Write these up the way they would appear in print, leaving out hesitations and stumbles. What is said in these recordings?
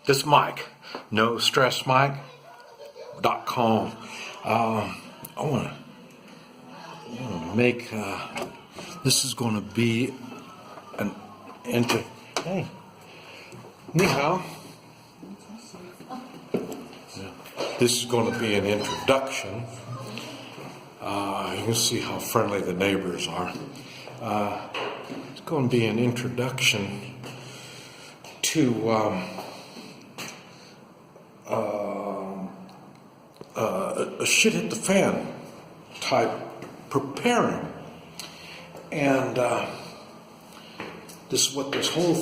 This Mike, NoStressMike.com. I want to make, this is going to be an hey, ni hao. This is going to be an introduction. You can see how friendly the neighbors are. It's going to be an introduction to a shit hit the fan type preparing, and this is what this whole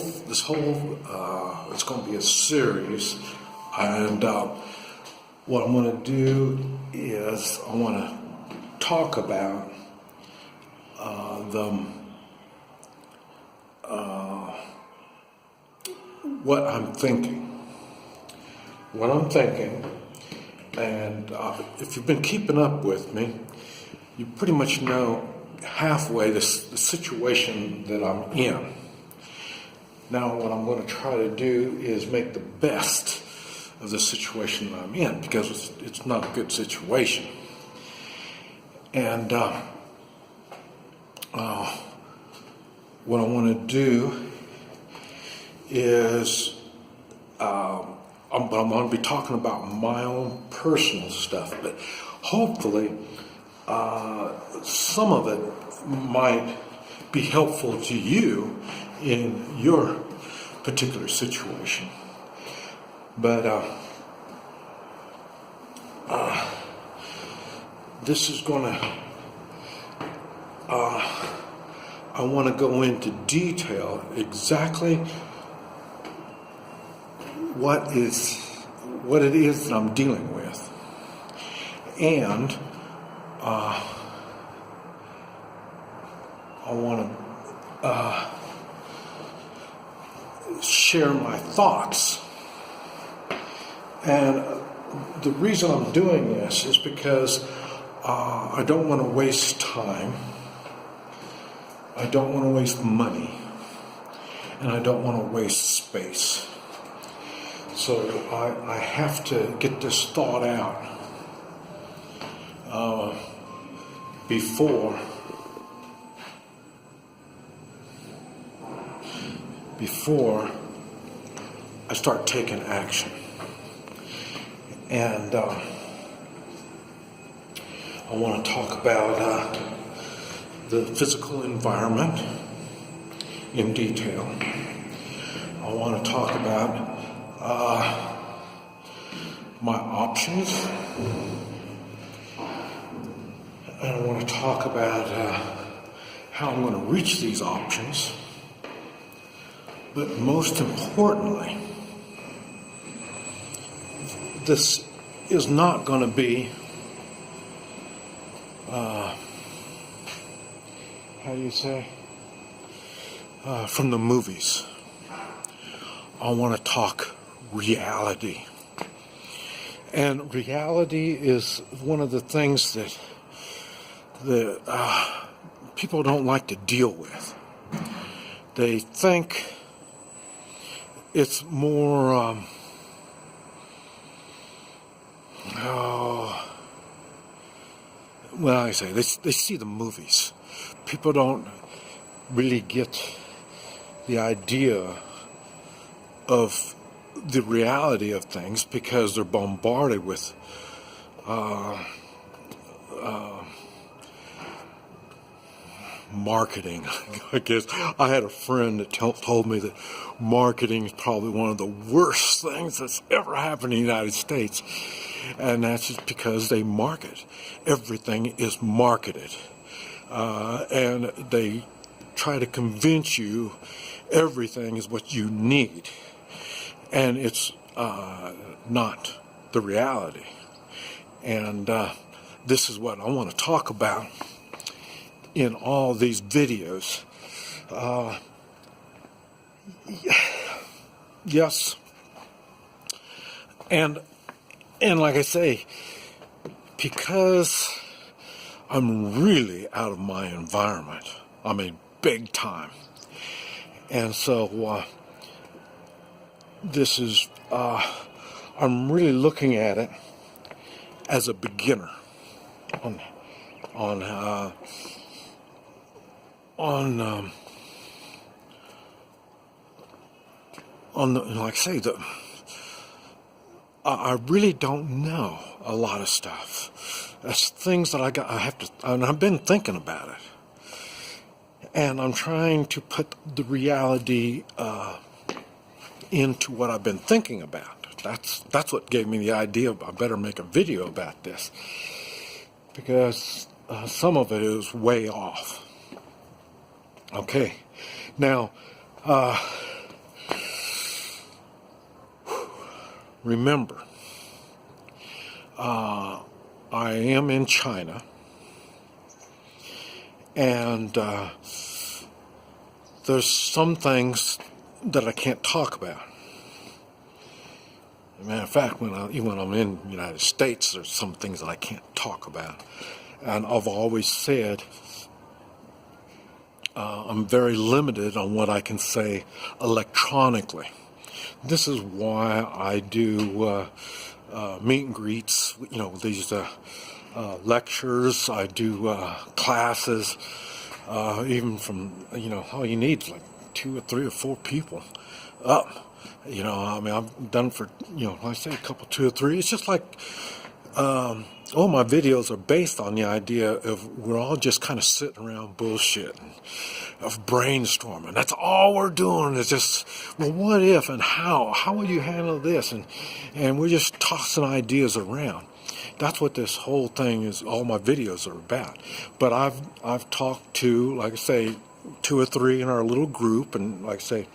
it's going to be a series, and what I'm going to do is I want to talk about what I'm thinking. And if you've been keeping up with me, you pretty much know halfway the situation that I'm in. Now, what I'm going to try to do is make the best of the situation that I'm in, because it's not a good situation. And what I want to do is I'm going to be talking about my own personal stuff, but hopefully some of it might be helpful to you in your particular situation. But this is going to, I want to go into detail exactly what it is that I'm dealing with, and I want to share my thoughts. And the reason I'm doing this is because I don't want to waste time, I don't want to waste money, and I don't want to waste space. So I have to get this thought out before I start taking action. And I want to talk about the physical environment in detail. I want to talk about my options, and I want to talk about how I'm going to reach these options. But most importantly, this is not going to be how do you say, from the movies. I want to talk reality. And reality is one of the things that people don't like to deal with. They think it's more I say they see the movies. People don't really get the idea of the reality of things because they're bombarded with marketing. I guess I had a friend that told me that marketing is probably one of the worst things that's ever happened in the United States, and that's just because they market. Everything is marketed, and they try to convince you everything is what you need, and it's not the reality. And this is what I want to talk about in all these videos. Yes, and like I say, because I'm really out of my environment, I mean big time, and so this is I'm really looking at it as a beginner on on on on the, like I say, I really don't know a lot of stuff. That's things that I have to, and I've been thinking about it, and I'm trying to put the reality into what I've been thinking about. That's what gave me the idea of I better make a video about this, because some of it is way off. Okay, now remember, I am in China, and there's some things that I can't talk about. As a matter of fact, even when I'm in the United States, there's some things that I can't talk about. And I've always said I'm very limited on what I can say electronically. This is why I do meet and greets, these lectures. I do classes, even from, all you need is like 2 or 3 or 4 people up. I've done for, like I say, a couple, 2 or 3. It's just like, all my videos are based on the idea of we're all just kind of sitting around bullshitting, of brainstorming. That's all we're doing is just, well, what if and how? How would you handle this? And we're just tossing ideas around. That's what this whole thing is, all my videos are about. But I've talked to, like I say, 2 or 3 in our little group, and like I say,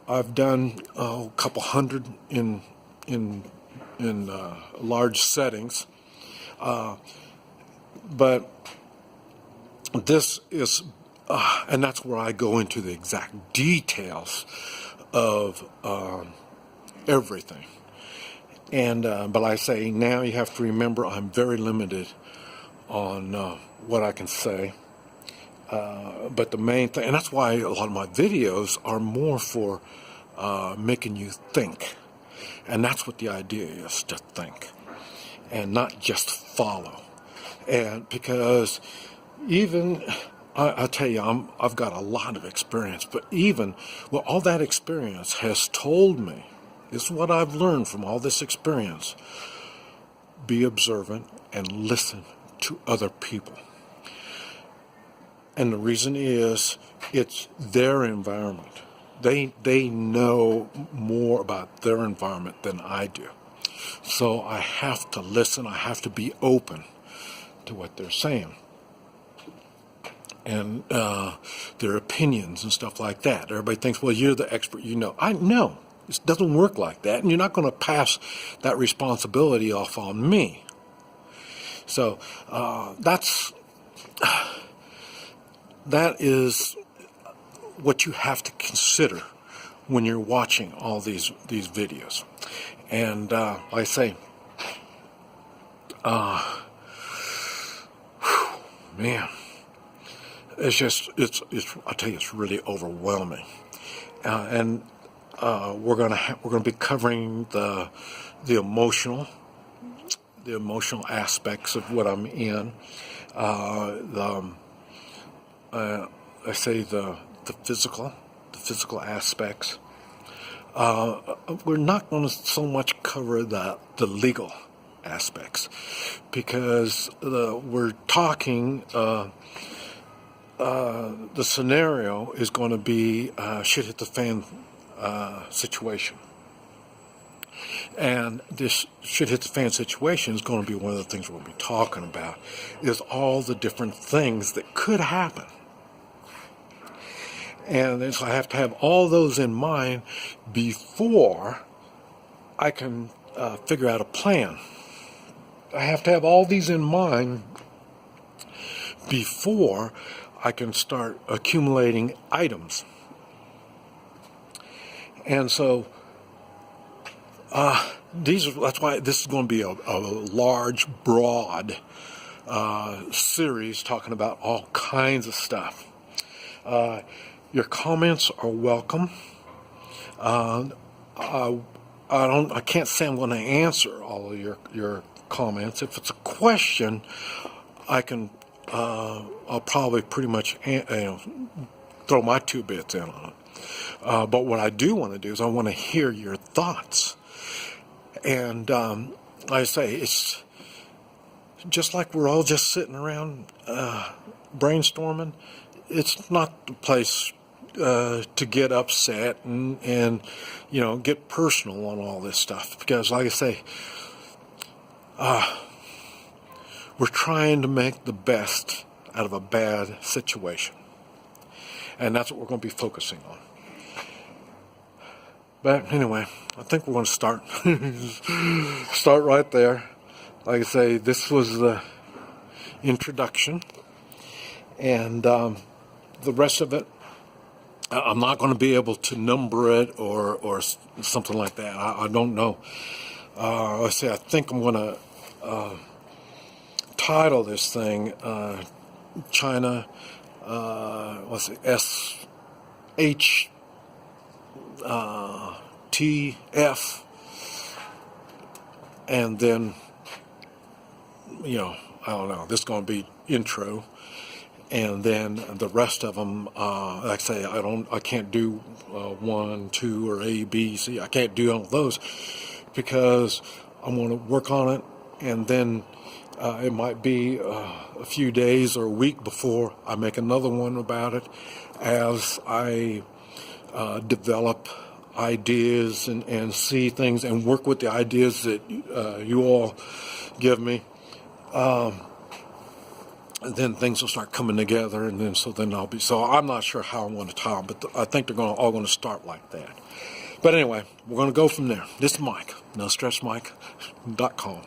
I've done a couple hundred in large settings, but this is, and that's where I go into the exact details of everything. And but I say now you have to remember I'm very limited on what I can say. But the main thing, and that's why a lot of my videos are more for making you think. And that's what the idea is, to think. And not just follow. And because even, I tell you, I've got a lot of experience, but even, well, all that experience has told me, this is what I've learned from all this experience: be observant and listen to other people. And the reason is, it's their environment. They know more about their environment than I do. So I have to listen, I have to be open to what they're saying. And their opinions and stuff like that. Everybody thinks, well, you're the expert, I know. It doesn't work like that, and you're not going to pass that responsibility off on me. So that is what you have to consider when you're watching all these videos. And like I say, man, it's I tell you, it's really overwhelming. And we're gonna be covering the emotional aspects of what I'm in. I say the physical aspects. We're not going to so much cover the legal aspects, because we're talking. The scenario is going to be shit hit the fan situation. And this shit hit the fan situation is going to be one of the things we'll be talking about, is all the different things that could happen. And so I have to have all those in mind before I can figure out a plan. I have to have all these in mind before I can start accumulating items. And so that's why this is going to be a large, broad series talking about all kinds of stuff. Your comments are welcome. I can't say I'm going to answer all of your comments. If it's a question, I'll probably pretty much throw my 2 bits in on it. But what I do want to do is I want to hear your thoughts. And like I say, it's just like we're all just sitting around brainstorming. It's not the place to get upset and get personal on all this stuff, because like I say, we're trying to make the best out of a bad situation, and that's what we're going to be focusing on. But anyway, I think we're going to start right there. Like I say, this was the introduction, and the rest of it, I'm not going to be able to number it or something like that. I don't know. Let's see, I think I'm going to title this thing China, SHTF, and then, I don't know, this is going to be intro, and then the rest of them, like I say, I can't do 1, 2, or A, B, C. I can't do all of those because I'm going to work on it, and then it might be a few days or a week before I make another one about it, as I develop ideas and see things and work with the ideas that you all give me. Then things will start coming together, and then I'll be. So I'm not sure how I'm going to tie them, but I think they're all going to start like that. But anyway, we're going to go from there. This is Mike, NoStressMike.com.